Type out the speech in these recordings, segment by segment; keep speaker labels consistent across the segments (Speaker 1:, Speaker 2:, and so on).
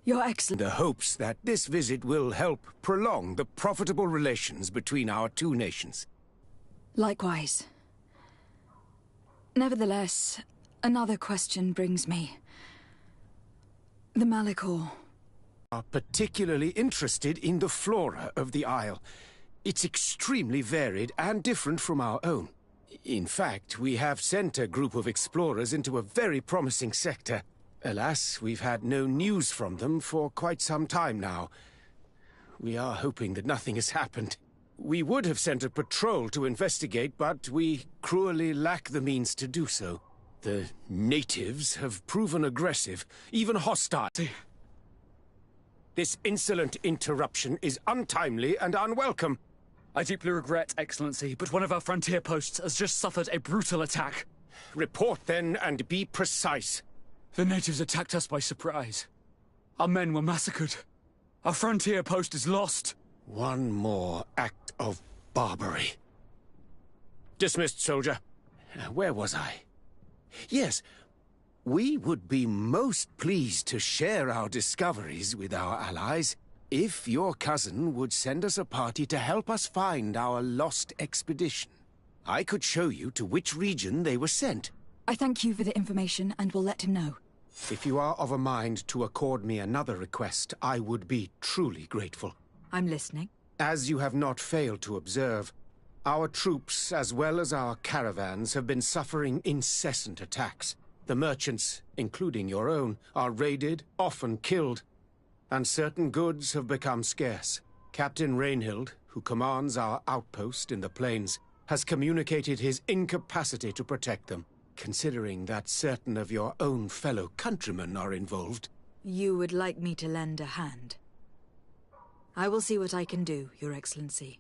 Speaker 1: Your Excellency.
Speaker 2: The hopes that this visit will help prolong the profitable relations between our two nations.
Speaker 1: Likewise. Nevertheless, another question brings me. The Malachor
Speaker 2: Are particularly interested in the flora of the Isle. It's extremely varied and different from our own. In fact, we have sent a group of explorers into a very promising sector. Alas, we've had no news from them for quite some time now. We are hoping that nothing has happened. We would have sent a patrol to investigate, but we cruelly lack the means to do so. The natives have proven aggressive, even hostile. This insolent interruption is untimely and unwelcome.
Speaker 3: I deeply regret, Excellency, but one of our frontier posts has just suffered a brutal attack.
Speaker 2: Report then, and be precise.
Speaker 3: The natives attacked us by surprise. Our men were massacred. Our frontier post is lost.
Speaker 2: One more act of barbarity. Dismissed, soldier. Where was I? Yes, we would be most pleased to share our discoveries with our allies if your cousin would send us a party to help us find our lost expedition. I could show you to which region they were sent.
Speaker 1: I thank you for the information and will let him know.
Speaker 2: If you are of a mind to accord me another request, I would be truly grateful.
Speaker 1: I'm listening.
Speaker 2: As you have not failed to observe, our troops, as well as our caravans, have been suffering incessant attacks. The merchants, including your own, are raided, often killed, and certain goods have become scarce. Captain Rainhild, who commands our outpost in the plains, has communicated his incapacity to protect them. Considering that certain of your own fellow countrymen are involved.
Speaker 1: You would like me to lend a hand? I will see what I can do, Your Excellency.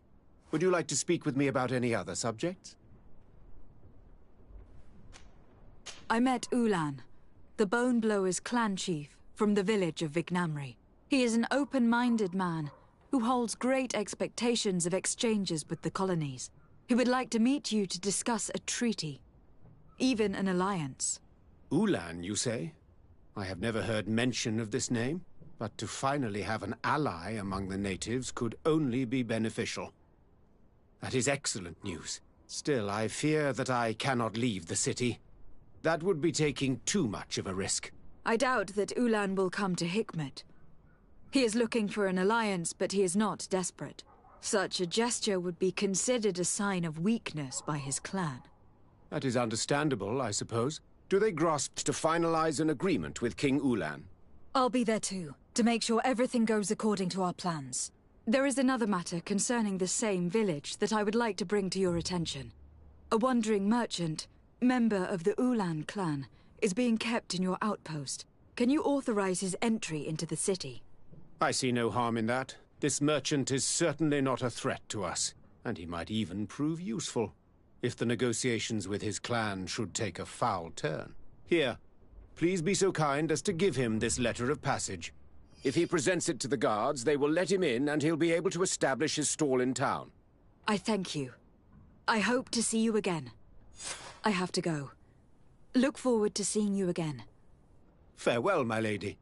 Speaker 2: Would you like to speak with me about any other subjects?
Speaker 1: I met Ulan, the Bone Blower's clan chief from the village of Vignamri. He is an open-minded man who holds great expectations of exchanges with the colonies. He would like to meet you to discuss a treaty, even an alliance.
Speaker 2: Ulan, you say? I have never heard mention of this name, but to finally have an ally among the natives could only be beneficial. That is excellent news. Still, I fear that I cannot leave the city. That would be taking too much of a risk.
Speaker 1: I doubt that Ulan will come to Hikmet. He is looking for an alliance, but he is not desperate. Such a gesture would be considered a sign of weakness by his clan.
Speaker 2: That is understandable, I suppose. Do they grasp to finalize an agreement with King Ulan?
Speaker 1: I'll be there too, to make sure everything goes according to our plans. There is another matter concerning the same village that I would like to bring to your attention. A wandering merchant, member of the Ulan clan, is being kept in your outpost. Can you authorize his entry into the city?
Speaker 2: I see no harm in that. This merchant is certainly not a threat to us, and he might even prove useful, if the negotiations with his clan should take a foul turn. Here, please be so kind as to give him this letter of passage. If he presents it to the guards, they will let him in and he'll be able to establish his stall in town.
Speaker 1: I thank you. I hope to see you again. I have to go. Look forward to seeing you again.
Speaker 2: Farewell, my lady.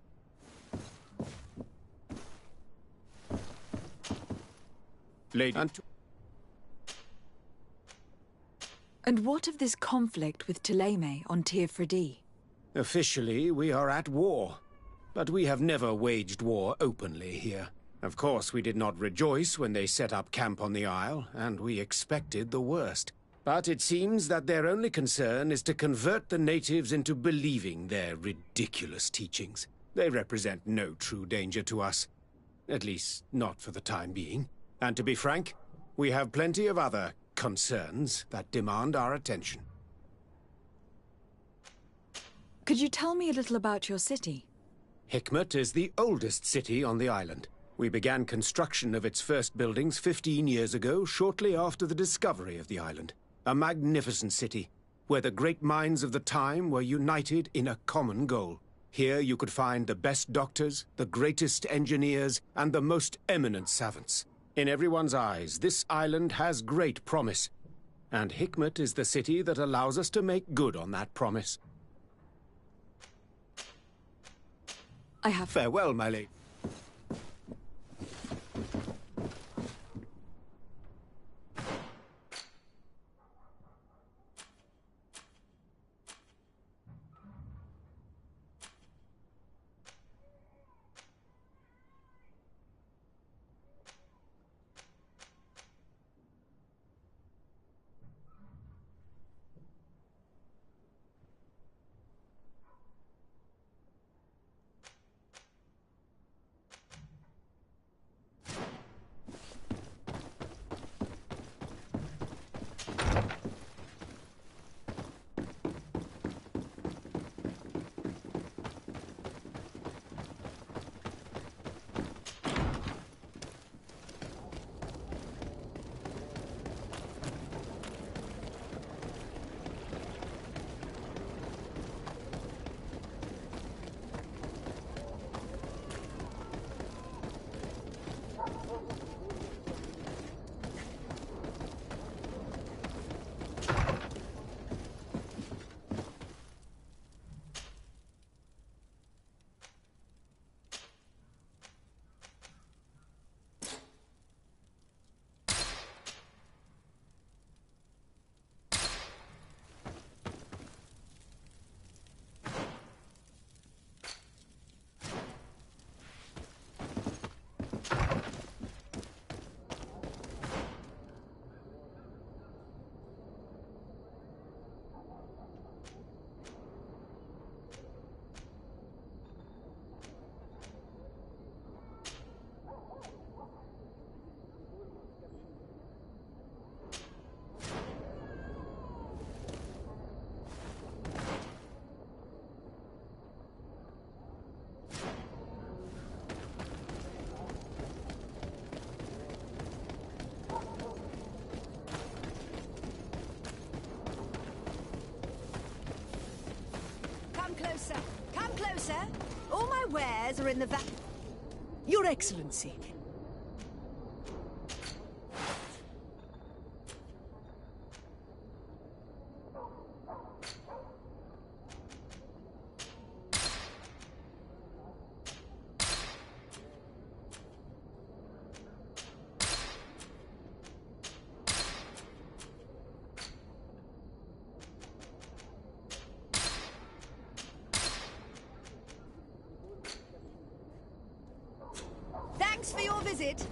Speaker 2: Lady.
Speaker 1: And what of this conflict with Ptolemy on Tir-Fredi?
Speaker 2: Officially, we are at war. But we have never waged war openly here. Of course, we did not rejoice when they set up camp on the Isle, and we expected the worst. But it seems that their only concern is to convert the natives into believing their ridiculous teachings. They represent no true danger to us. At least, not for the time being. And to be frank, we have plenty of other concerns that demand our attention.
Speaker 1: Could you tell me a little about your city?
Speaker 2: Hikmet is the oldest city on the island. We began construction of its first buildings 15 years ago, shortly after the discovery of the island. A magnificent city, where the great minds of the time were united in a common goal. Here you could find the best doctors, the greatest engineers, and the most eminent savants. In everyone's eyes, this island has great promise, and Hikmet is the city that allows us to make good on that promise.
Speaker 1: I have...
Speaker 2: Farewell, my lady.
Speaker 4: Closer. Come closer. All my wares are in the Your Excellency. Thanks for your visit.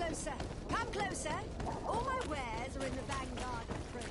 Speaker 4: closer. Come closer. All my wares are in the vanguard, friend.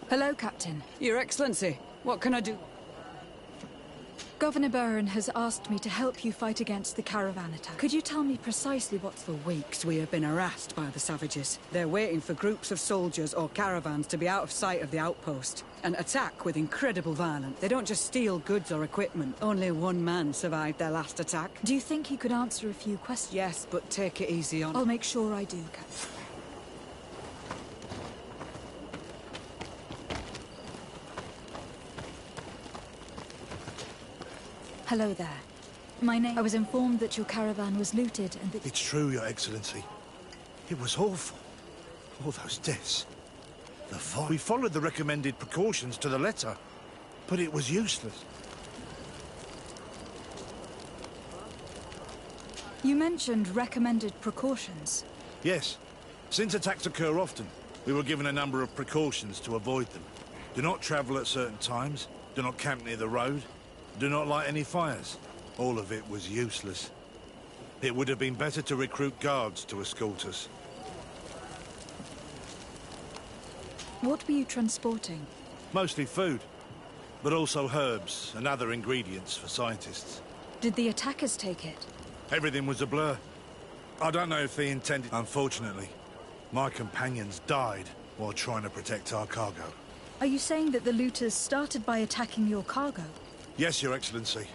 Speaker 1: Hello, Captain.
Speaker 5: Your Excellency, what can I do?
Speaker 1: Governor Baron has asked me to help you fight against the caravan attack. Could you tell me precisely what's
Speaker 5: For weeks we have been harassed by the savages. They're waiting for groups of soldiers or caravans to be out of sight of the outpost and attack with incredible violence. They don't just steal goods or equipment. Only one man survived their last attack.
Speaker 1: Do you think he could answer a few questions?
Speaker 5: Yes, but take it easy on.
Speaker 1: I'll make sure I do, Captain. Hello there. I was informed that your caravan was looted and that...
Speaker 6: It's true, Your Excellency. It was awful. All those deaths. We followed the recommended precautions to the letter, but it was useless.
Speaker 1: You mentioned recommended precautions.
Speaker 6: Yes. Since attacks occur often, we were given a number of precautions to avoid them. Do not travel at certain times, do not camp near the road, do not light any fires. All of it was useless. It would have been better to recruit guards to escort us.
Speaker 1: What were you transporting?
Speaker 6: Mostly food, but also herbs and other ingredients for scientists.
Speaker 1: Did the attackers take it?
Speaker 6: Everything was a blur. I don't know if they intended... Unfortunately, my companions died while trying to protect our cargo.
Speaker 1: Are you saying that the looters started by attacking your cargo?
Speaker 6: Yes, Your Excellency.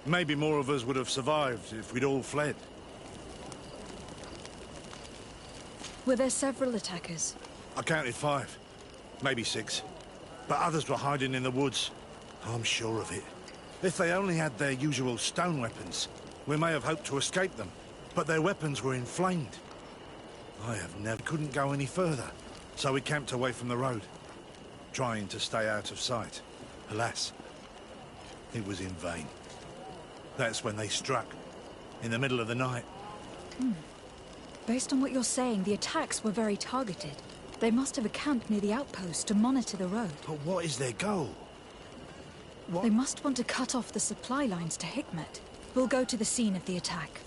Speaker 6: Maybe more of us would have survived if we'd all fled.
Speaker 1: Were there several attackers?
Speaker 6: I counted 5, maybe 6. But others were hiding in the woods. I'm sure of it. If they only had their usual stone weapons, we may have hoped to escape them. But their weapons were inflamed. Couldn't go any further, so we camped away from the road, trying to stay out of sight. Alas, it was in vain. That's when they struck, in the middle of the night.
Speaker 1: Based on what you're saying, the attacks were very targeted. They must have a camp near the outpost to monitor the road.
Speaker 6: But what is their goal?
Speaker 1: They must want to cut off the supply lines to Hikmet. We'll go to the scene of the attack.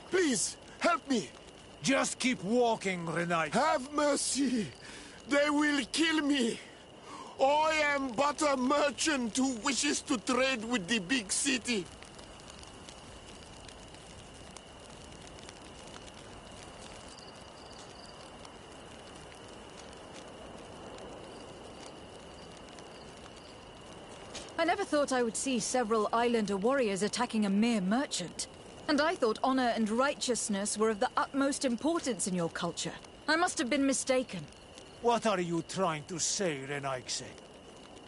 Speaker 7: Please, help me!
Speaker 8: Just keep walking, Renai.
Speaker 7: Have mercy! They will kill me! I am but a merchant who wishes to trade with the big city.
Speaker 1: I never thought I would see several islander warriors attacking a mere merchant. And I thought honor and righteousness were of the utmost importance in your culture. I must have been mistaken.
Speaker 8: What are you trying to say, Renaigse?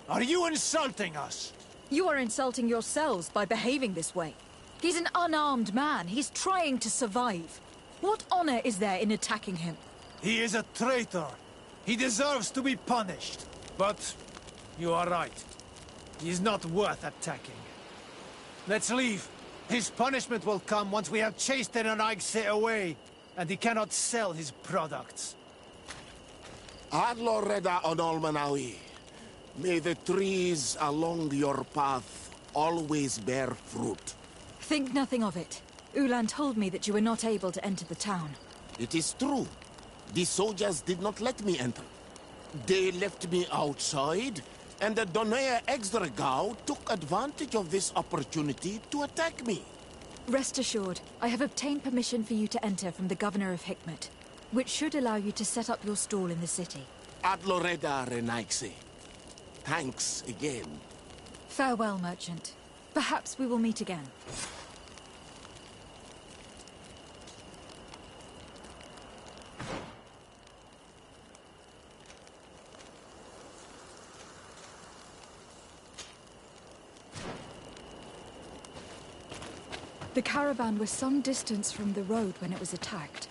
Speaker 8: Are you insulting us?
Speaker 1: You are insulting yourselves by behaving this way. He's an unarmed man. He's trying to survive. What honor is there in attacking him?
Speaker 8: He is a traitor. He deserves to be punished. But you are right. He is not worth attacking. Let's leave. His punishment will come once we have chased Renaigse away, and he cannot sell his products.
Speaker 7: Adloreda Onolmanawi, may the trees along your path always bear fruit.
Speaker 1: Think nothing of it. Ulan told me that you were not able to enter the town.
Speaker 7: It is true. The soldiers did not let me enter. They left me outside, and the Donea Exdragao took advantage of this opportunity to attack me.
Speaker 1: Rest assured, I have obtained permission for you to enter from the governor of Hikmet, which should allow you to set up your stall in the city.
Speaker 7: Adloreda Renaigse, thanks again.
Speaker 1: Farewell, merchant. Perhaps we will meet again. The caravan was some distance from the road when it was attacked.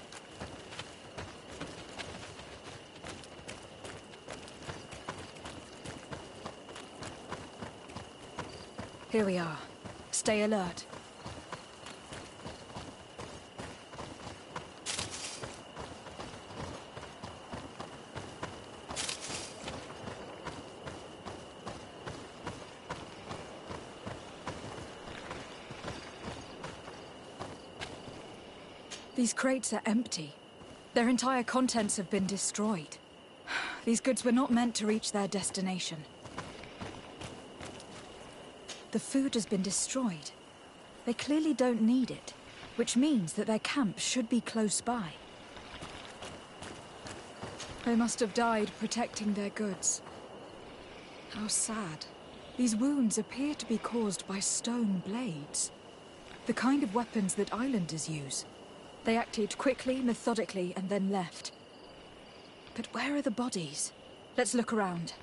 Speaker 1: Here we are. Stay alert. These crates are empty. Their entire contents have been destroyed. These goods were not meant to reach their destination. The food has been destroyed. They clearly don't need it, which means that their camp should be close by. They must have died protecting their goods. How sad. These wounds appear to be caused by stone blades. The kind of weapons that islanders use. They acted quickly, methodically, and then left. But where are the bodies? Let's look around.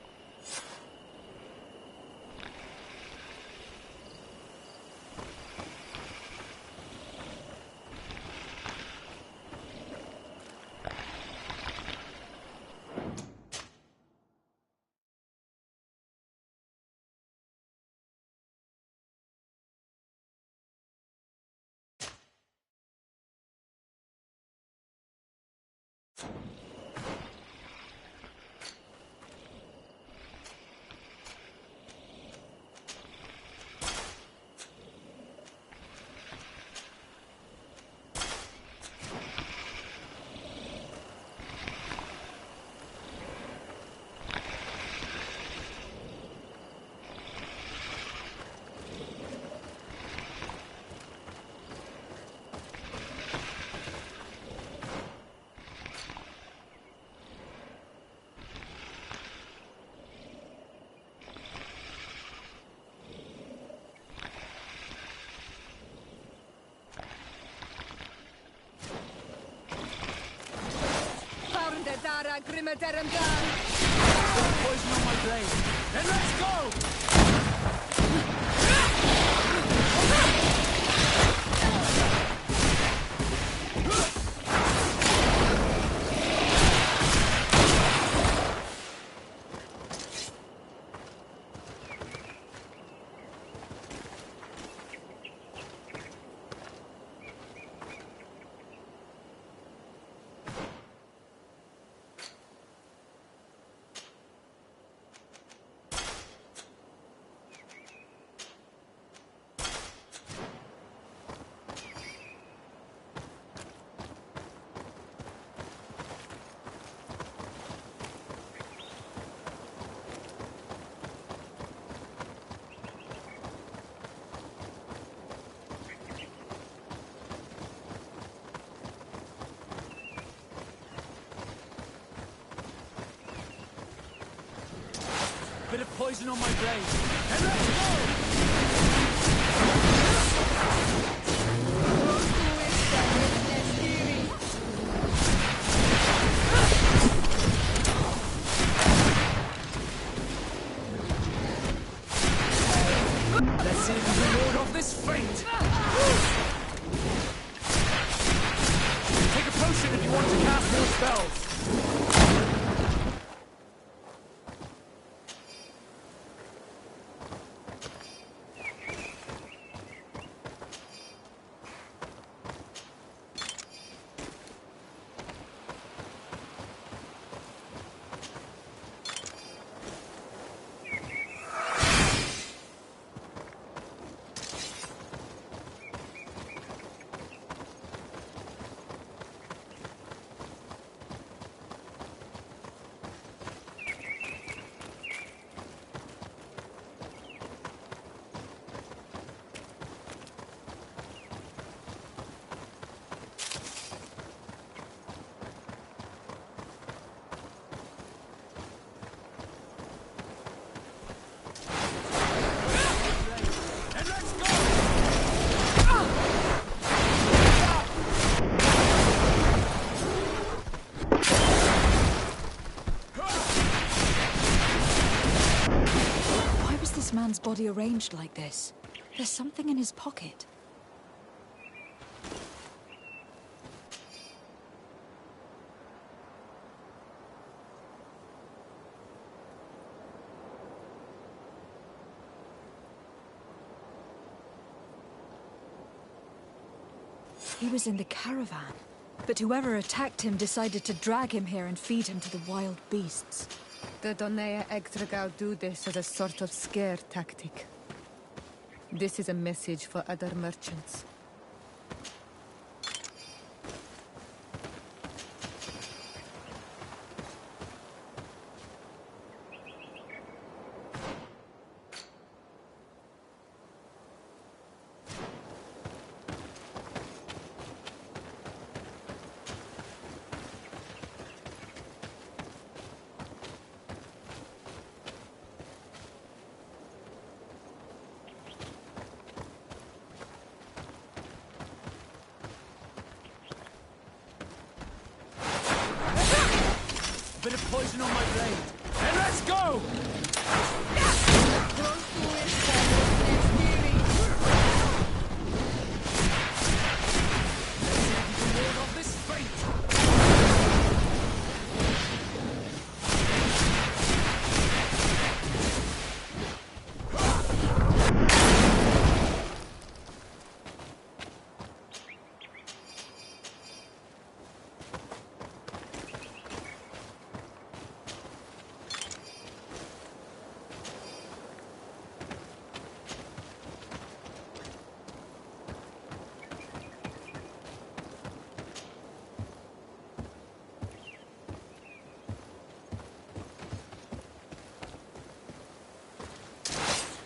Speaker 3: Poison on my blade. Then let's go! Bit of poison on my blade. And let's go! potion if you want to cast more spells.
Speaker 1: Man's body arranged like this. There's something in his pocket. He was in the caravan, but whoever attacked him decided to drag him here and feed him to the wild beasts.
Speaker 9: The Donea Extragau do this as a sort of scare tactic. This is a message for other merchants.
Speaker 3: Bit of poison on my blade. And let's go! Ward off this fate.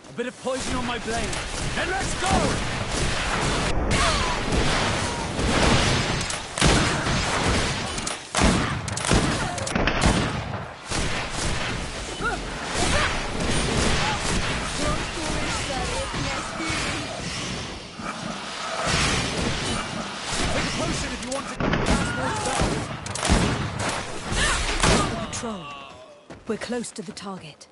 Speaker 3: A bit of poison on my blade. And let's go! Take a potion if you want to cast more spells.
Speaker 1: Patrol. We're close to the target.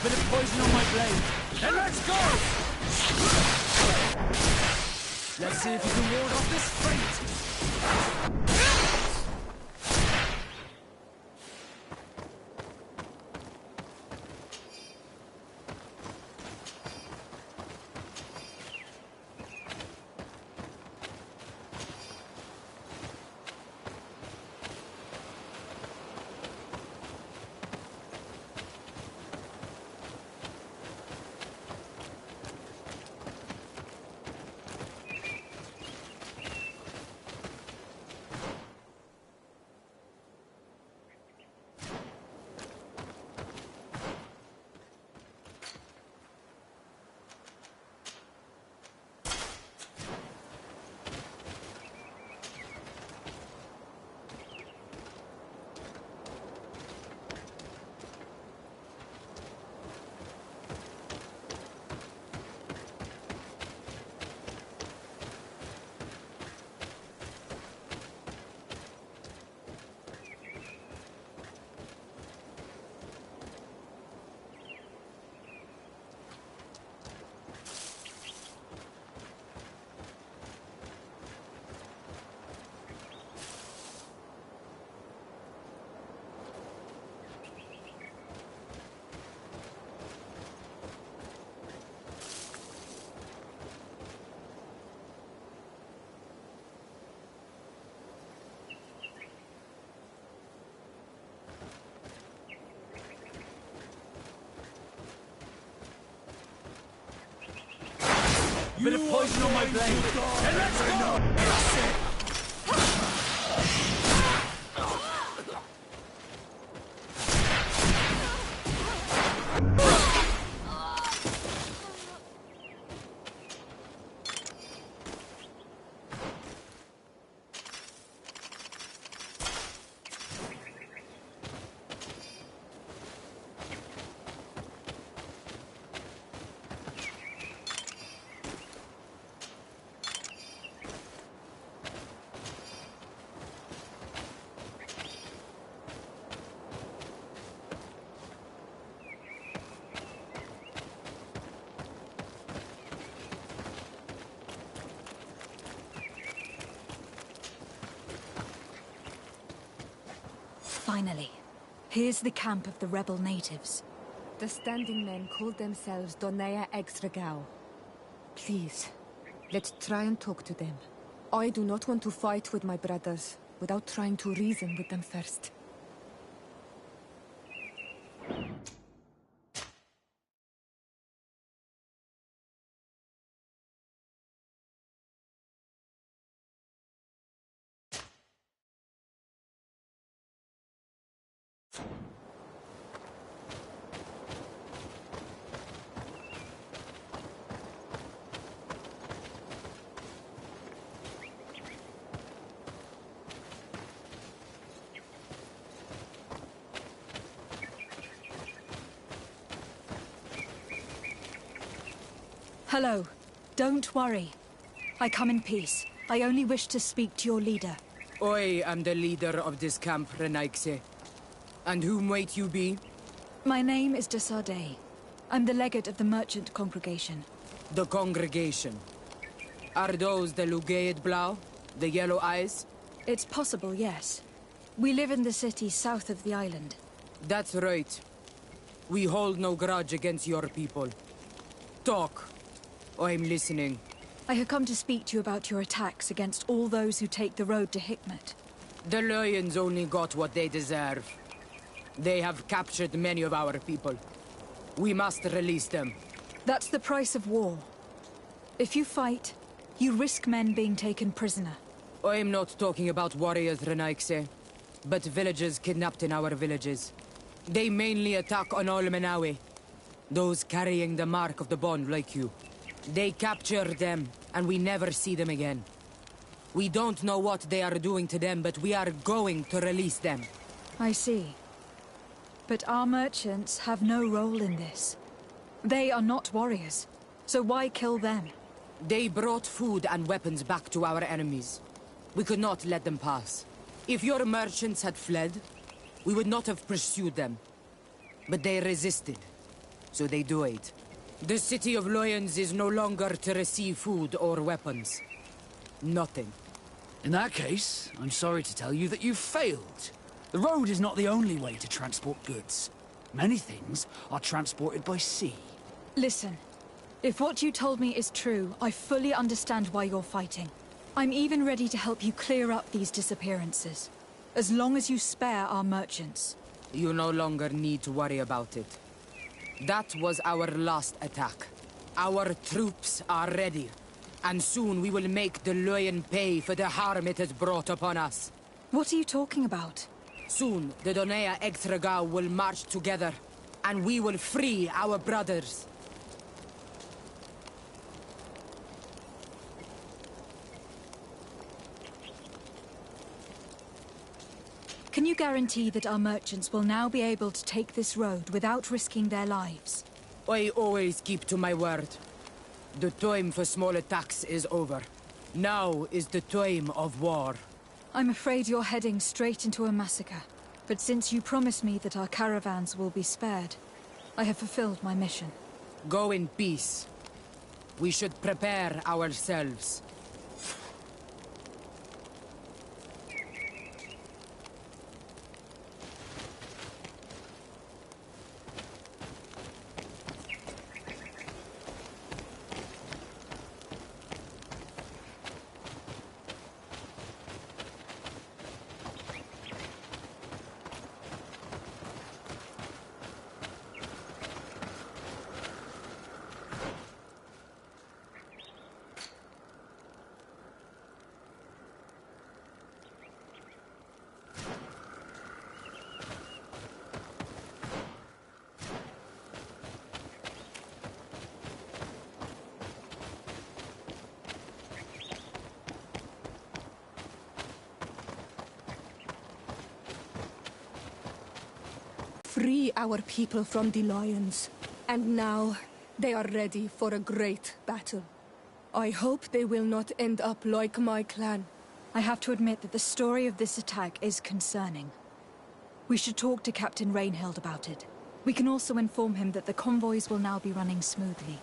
Speaker 3: Bit of poison on my blade. And let's go! Let's see if you can ward off this fate. A bit of poison on my blade. And let's go! That's it!
Speaker 1: Finally. Here's the camp of the rebel natives.
Speaker 9: The standing men call themselves Donea Extragao. Please, let's try and talk to them. I do not want to fight with my brothers without trying to reason with them first.
Speaker 1: Hello. Don't worry. I come in peace. I only wish to speak to your leader.
Speaker 5: I am the leader of this camp, Renaikse. And whom might you be?
Speaker 1: My name is de Sardet. I'm the legate of the merchant congregation.
Speaker 5: The congregation. Are those the Lugaid Blau? The yellow eyes?
Speaker 1: It's possible, yes. We live in the city south of the island.
Speaker 5: That's right. We hold no grudge against your people. Talk. I'm listening.
Speaker 1: I have come to speak to you about your attacks against all those who take the road to Hikmet.
Speaker 5: The Lions only got what they deserve. They have captured many of our people. We must release them.
Speaker 1: That's the price of war. If you fight, you risk men being taken prisoner.
Speaker 5: I'm not talking about warriors, Renaikse, but villagers kidnapped in our villages. They mainly attack on Olmenawe, those carrying the mark of the bond like you. They capture them, and we never see them again. We don't know what they are doing to them, but we are going to release them.
Speaker 1: I see. But our merchants have no role in this. They are not warriors, so why kill them?
Speaker 5: They brought food and weapons back to our enemies. We could not let them pass. If your merchants had fled, we would not have pursued them. But they resisted, so they died. The city of Lions is no longer to receive food or weapons. Nothing.
Speaker 3: In that case, I'm sorry to tell you that you've failed. The road is not the only way to transport goods. Many things are transported by sea.
Speaker 1: Listen, if what you told me is true, I fully understand why you're fighting. I'm even ready to help you clear up these disappearances, as long as you spare our merchants.
Speaker 5: You no longer need to worry about it. That was our last attack. Our troops are ready, and soon we will make the Lion pay for the harm it has brought upon us.
Speaker 1: What are you talking about?
Speaker 5: Soon, the Donea Extragao will march together, and we will free our brothers.
Speaker 1: Can you guarantee that our merchants will now be able to take this road without risking their lives?
Speaker 5: I always keep to my word. The time for small attacks is over. Now is the time of war.
Speaker 1: I'm afraid you're heading straight into a massacre. But since you promised me that our caravans will be spared, I have fulfilled my mission.
Speaker 5: Go in peace. We should prepare ourselves.
Speaker 9: free our people from the lions. And now, they are ready for a great battle. I hope they will not end up like my clan.
Speaker 1: I have to admit that the story of this attack is concerning. We should talk to Captain Rainhild about it. We can also inform him that the convoys will now be running smoothly.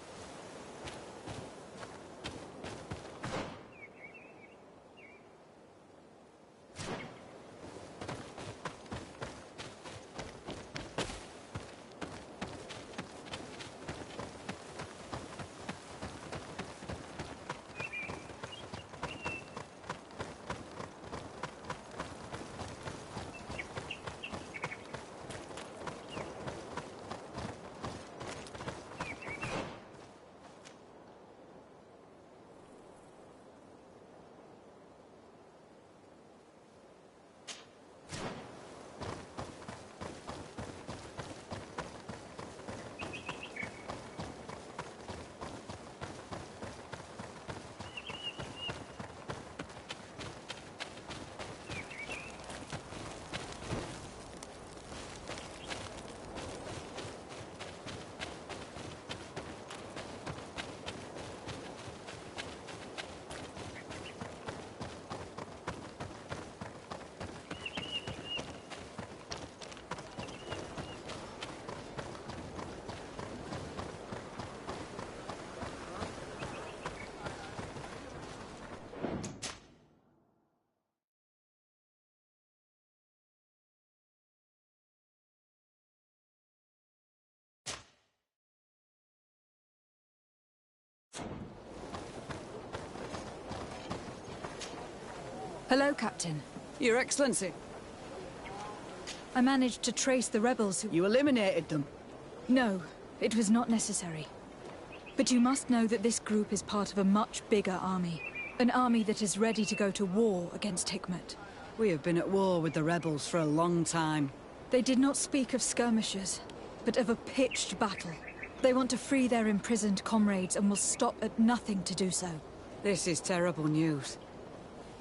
Speaker 1: Hello, Captain.
Speaker 5: Your Excellency.
Speaker 1: I managed to trace the rebels who...
Speaker 5: You eliminated them.
Speaker 1: No, it was not necessary. But you must know that this group is part of a much bigger army. An army that is ready to go to war against Hikmet.
Speaker 5: We have been at war with the rebels for a long time.
Speaker 1: They did not speak of skirmishes, but of a pitched battle. They want to free their imprisoned comrades and will stop at nothing to do so.
Speaker 5: This is terrible news.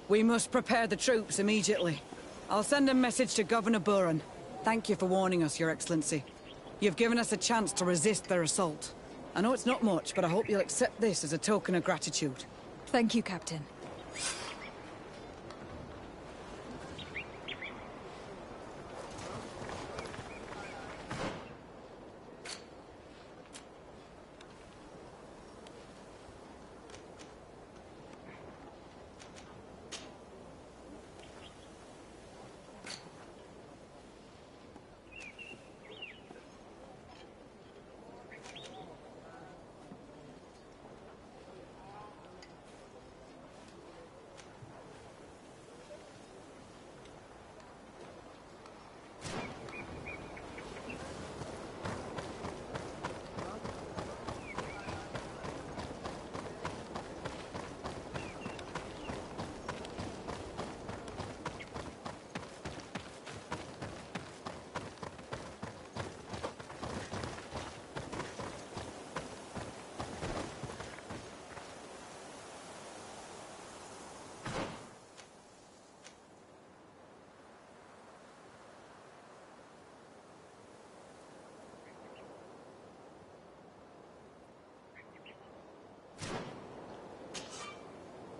Speaker 5: We must prepare the troops immediately. I'll send a message to Governor Buran. Thank you for warning us, Your Excellency. You've given us a chance to resist their assault. I know it's not much, but I hope you'll accept this as a token of gratitude.
Speaker 1: Thank you, Captain.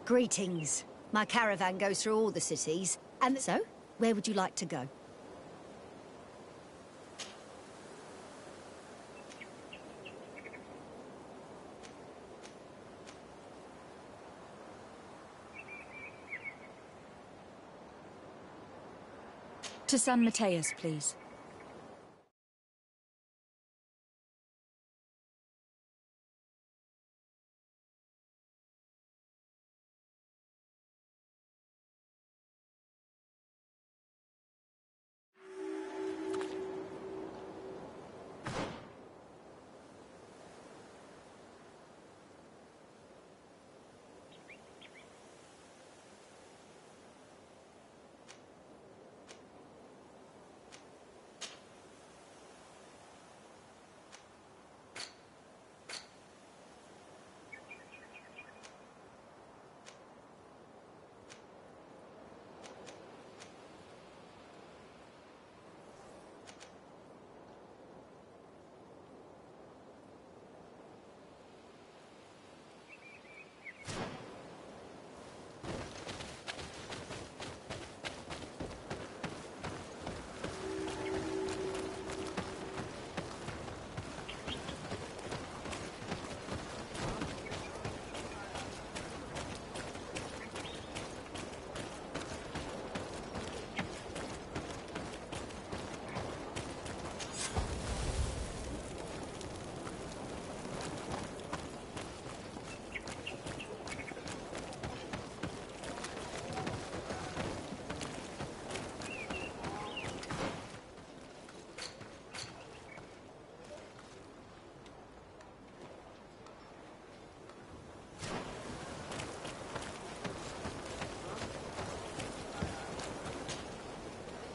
Speaker 4: Greetings. My caravan goes through all the cities. And so, where would you like to go?
Speaker 1: To San Mateus, please.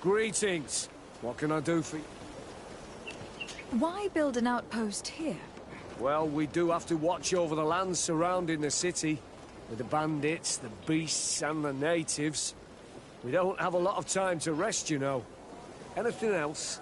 Speaker 10: Greetings. What can I do for you?
Speaker 1: Why build an outpost here?
Speaker 10: Well, we do have to watch over the land surrounding the city, with the bandits, the beasts, and the natives. We don't have a lot of time to rest, you know. Anything else?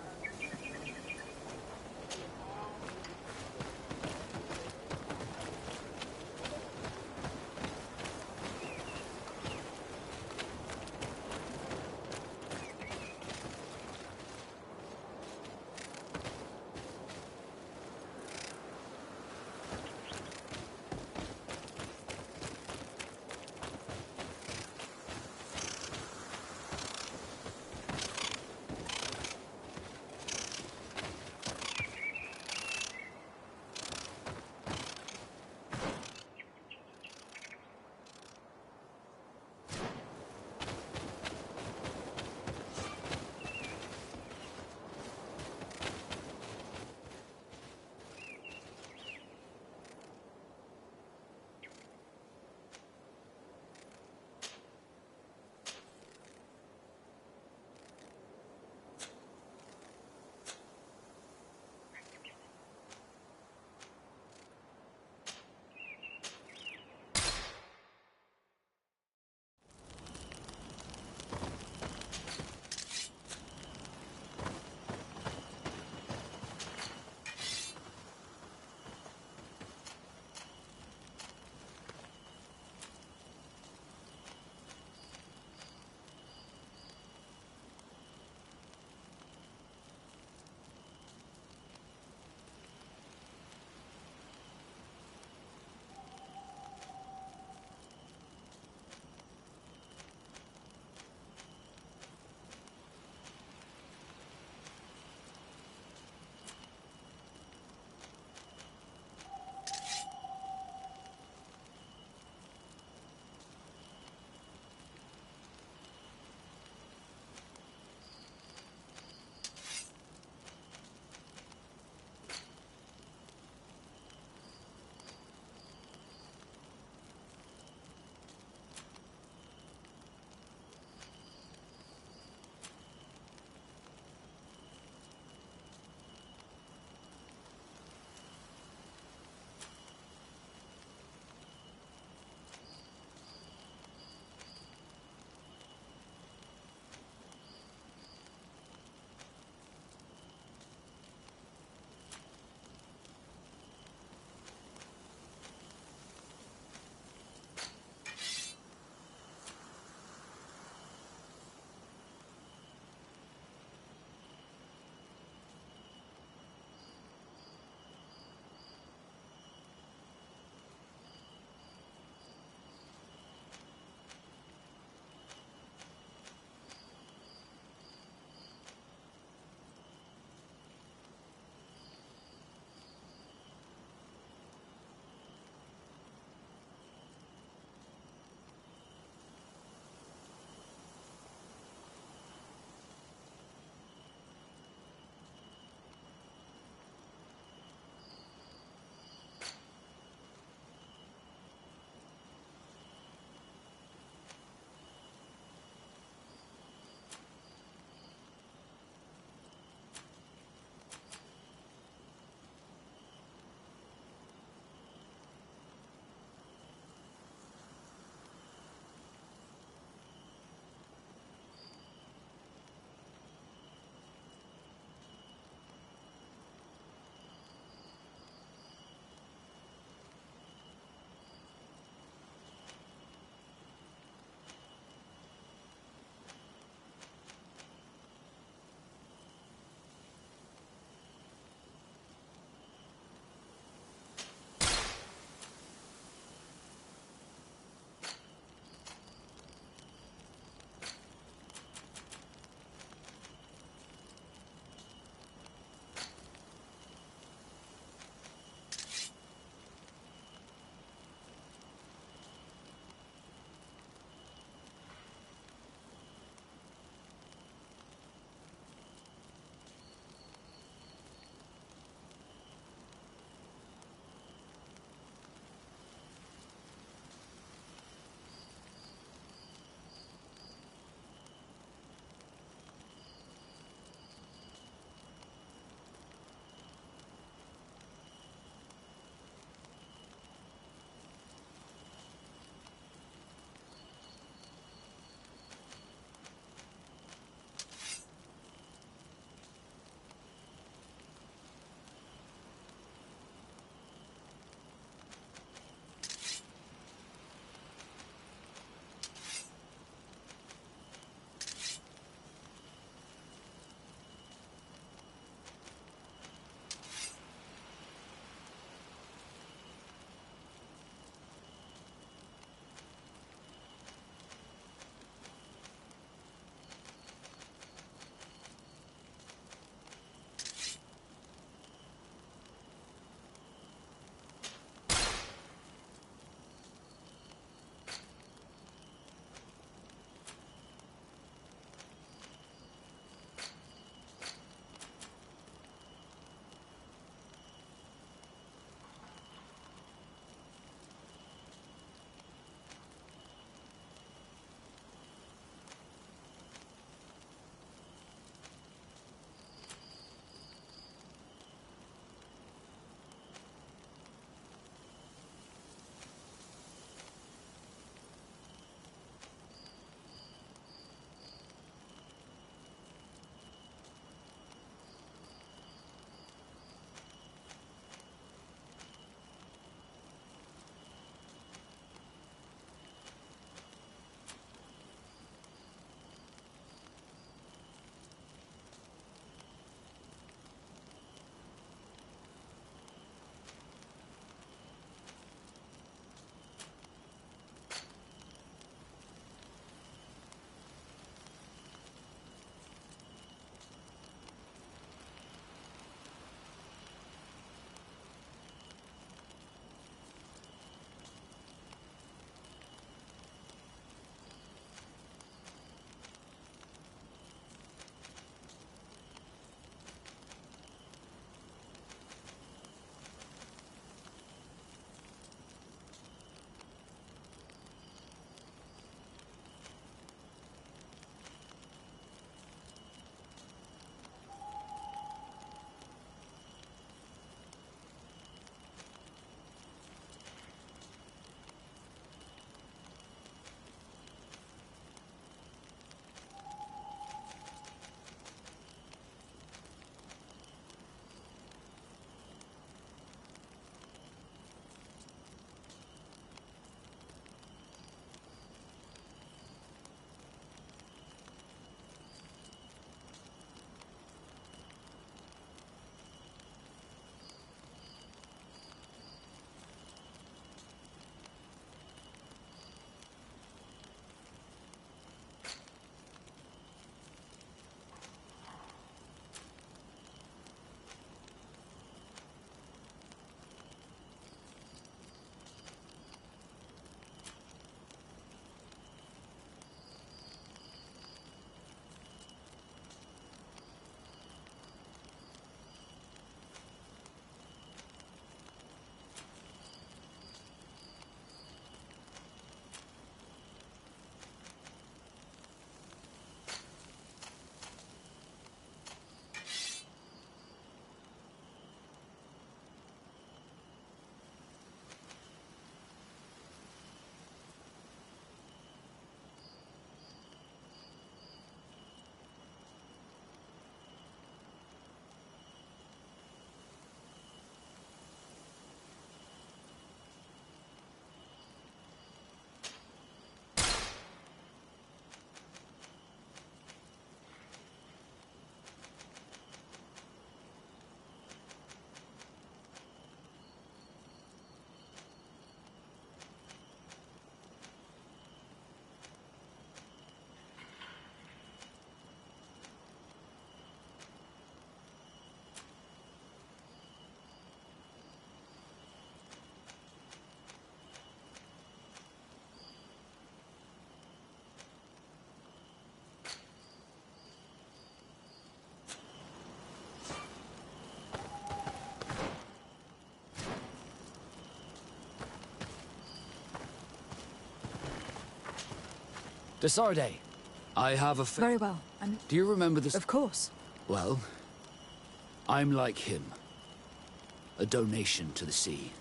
Speaker 3: Desarde, I have a
Speaker 1: Very well. And
Speaker 3: Do you remember this?
Speaker 1: of course.
Speaker 3: Well, I'm like him. A donation to the sea.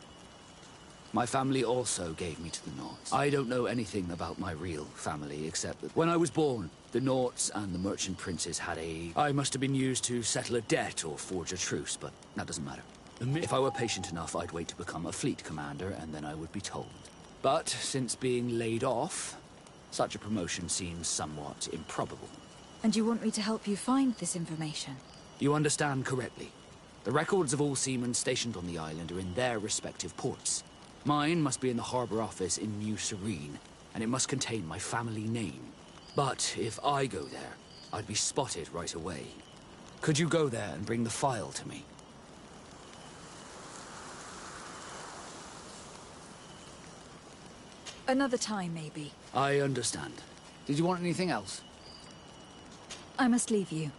Speaker 3: My family also gave me to the Norts. I don't know anything about my real family, except that when I was born, the Norts and the merchant princes had I must have been used to settle a debt or forge a truce, but that doesn't matter. If I were patient enough, I'd wait to become a fleet commander, and then I would be told. But since being laid off, such a promotion seems somewhat improbable.
Speaker 1: And you want me to help you find this information?
Speaker 3: You understand correctly. The records of all seamen stationed on the island are in their respective ports. Mine must be in the harbor office in New Serene, and it must contain my family name. But if I go there, I'd be spotted right away. Could you go there and bring the file to me?
Speaker 1: Another time, maybe.
Speaker 3: I understand. Did you want anything else?
Speaker 1: I must leave you.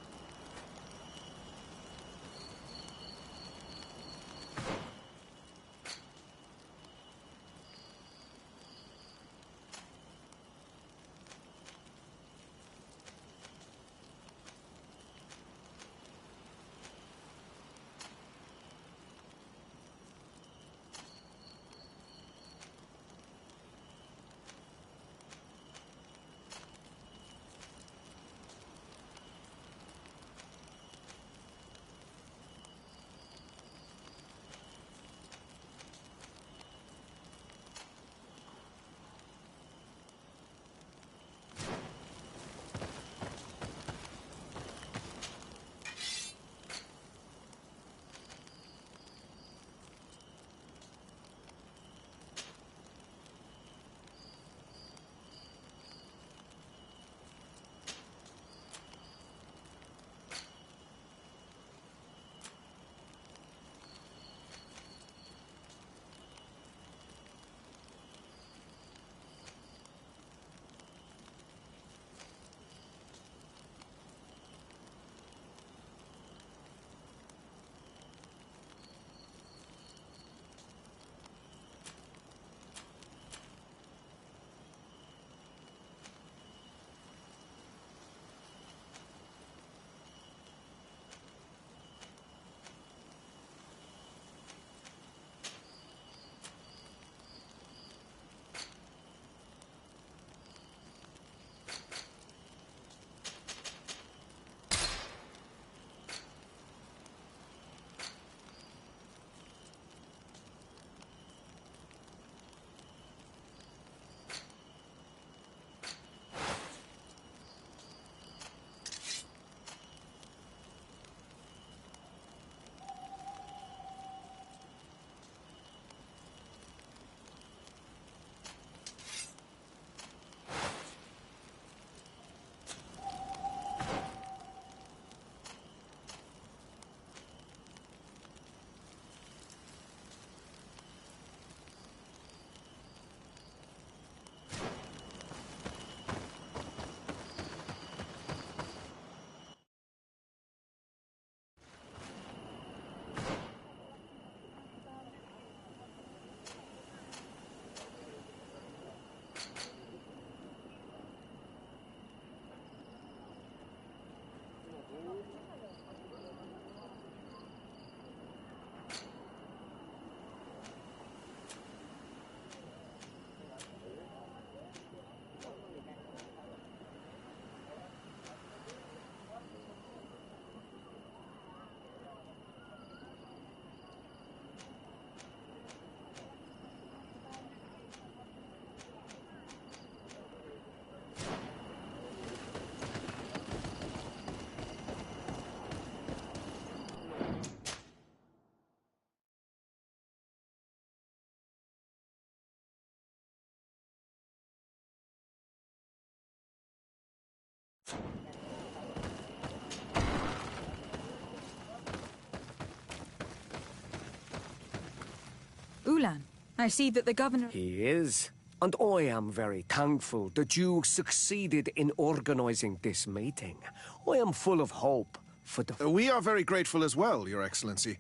Speaker 1: Ulan, I see that the governor...
Speaker 10: He is. And I am very thankful that you succeeded in organizing this meeting. I am full of hope for the...
Speaker 11: We are very grateful as well, Your Excellency.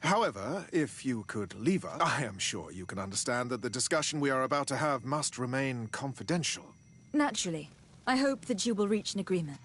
Speaker 11: However, if you could leave us, I am sure you can understand that the discussion we are about to have must remain confidential.
Speaker 1: Naturally. I hope that you will reach an agreement.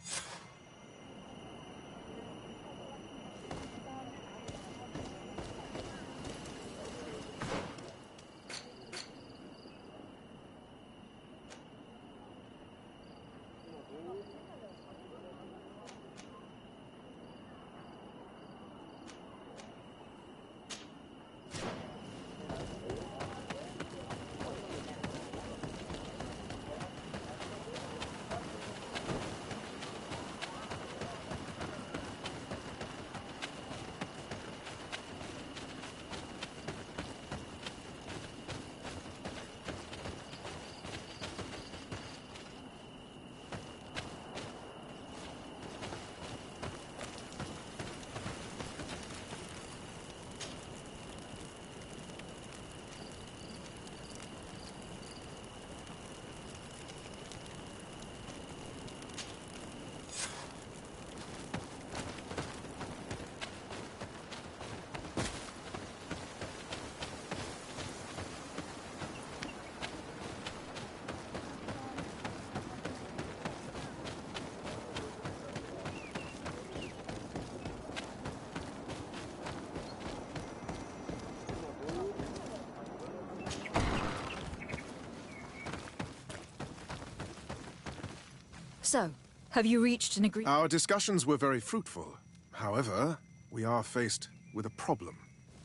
Speaker 1: So, have you reached an agreement?
Speaker 11: Our discussions were very fruitful. However, we are faced with a problem.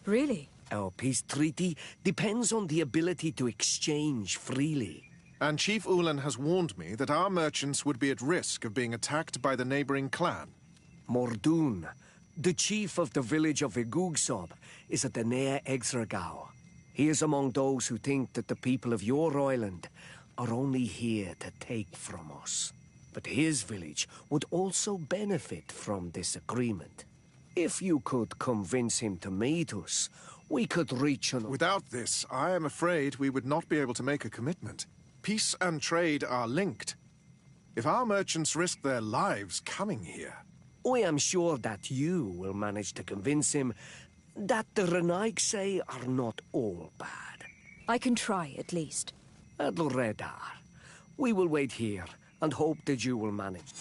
Speaker 1: Really?
Speaker 10: Our peace treaty depends on the ability to exchange freely.
Speaker 11: And Chief Ulan has warned me that our merchants would be at risk of being attacked by the neighboring clan.
Speaker 10: Mordoun, the chief of the village of Igugsob, is at the Nea Exragao. He is among those who think that the people of your island are only here to take from us. But his village would also benefit from this agreement. If you could convince him to meet us, we could reach an...
Speaker 11: Without this, I am afraid we would not be able to make a commitment. Peace and trade are linked. If our merchants risk their lives coming here...
Speaker 10: I am sure that you will manage to convince him that the Renaigse are not all bad.
Speaker 1: I can try, at least.
Speaker 10: Adlredar, we will wait here and hope that you will manage.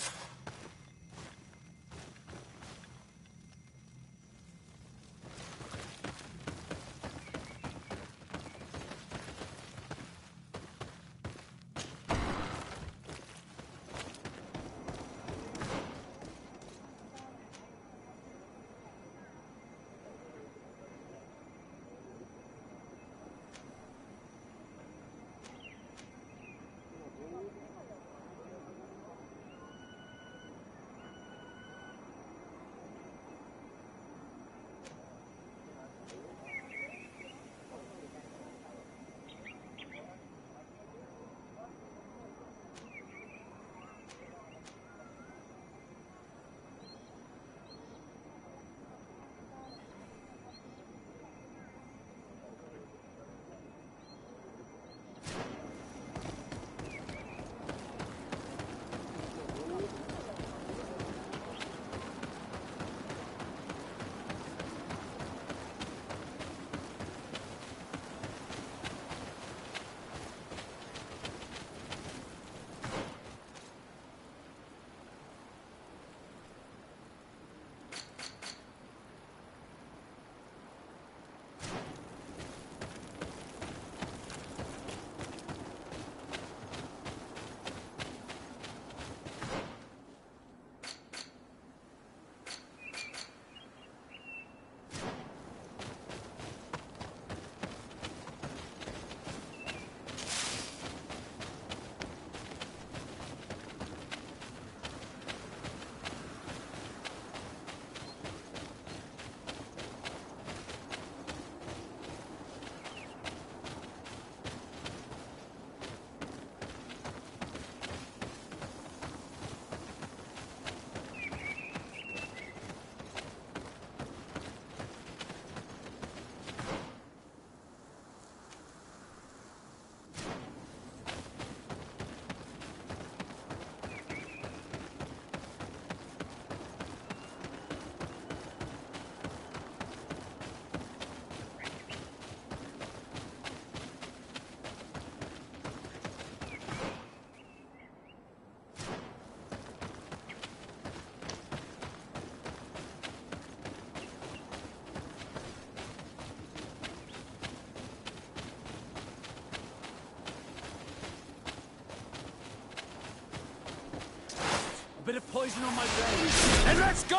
Speaker 3: bit of poison on my blade. And let's go!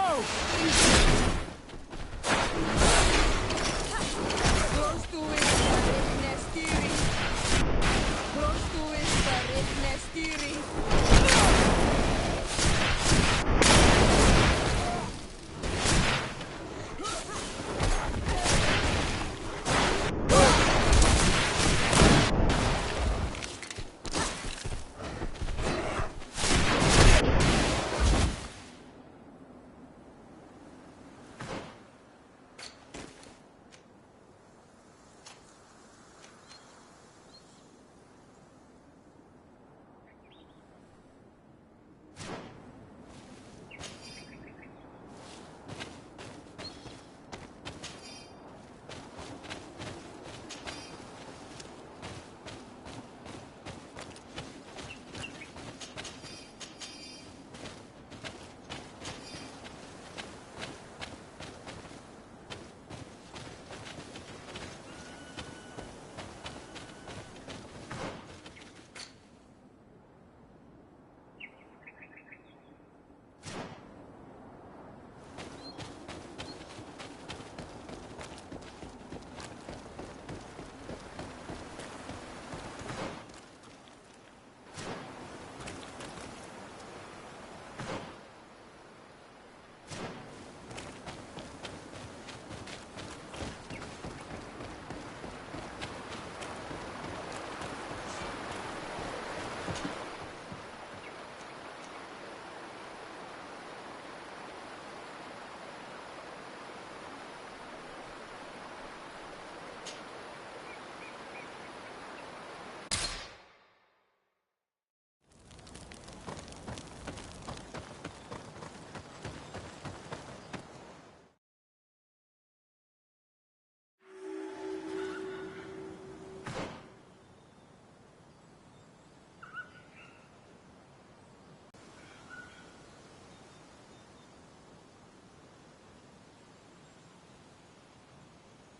Speaker 9: Close to it, Nestiri. Close to it, Nestiri.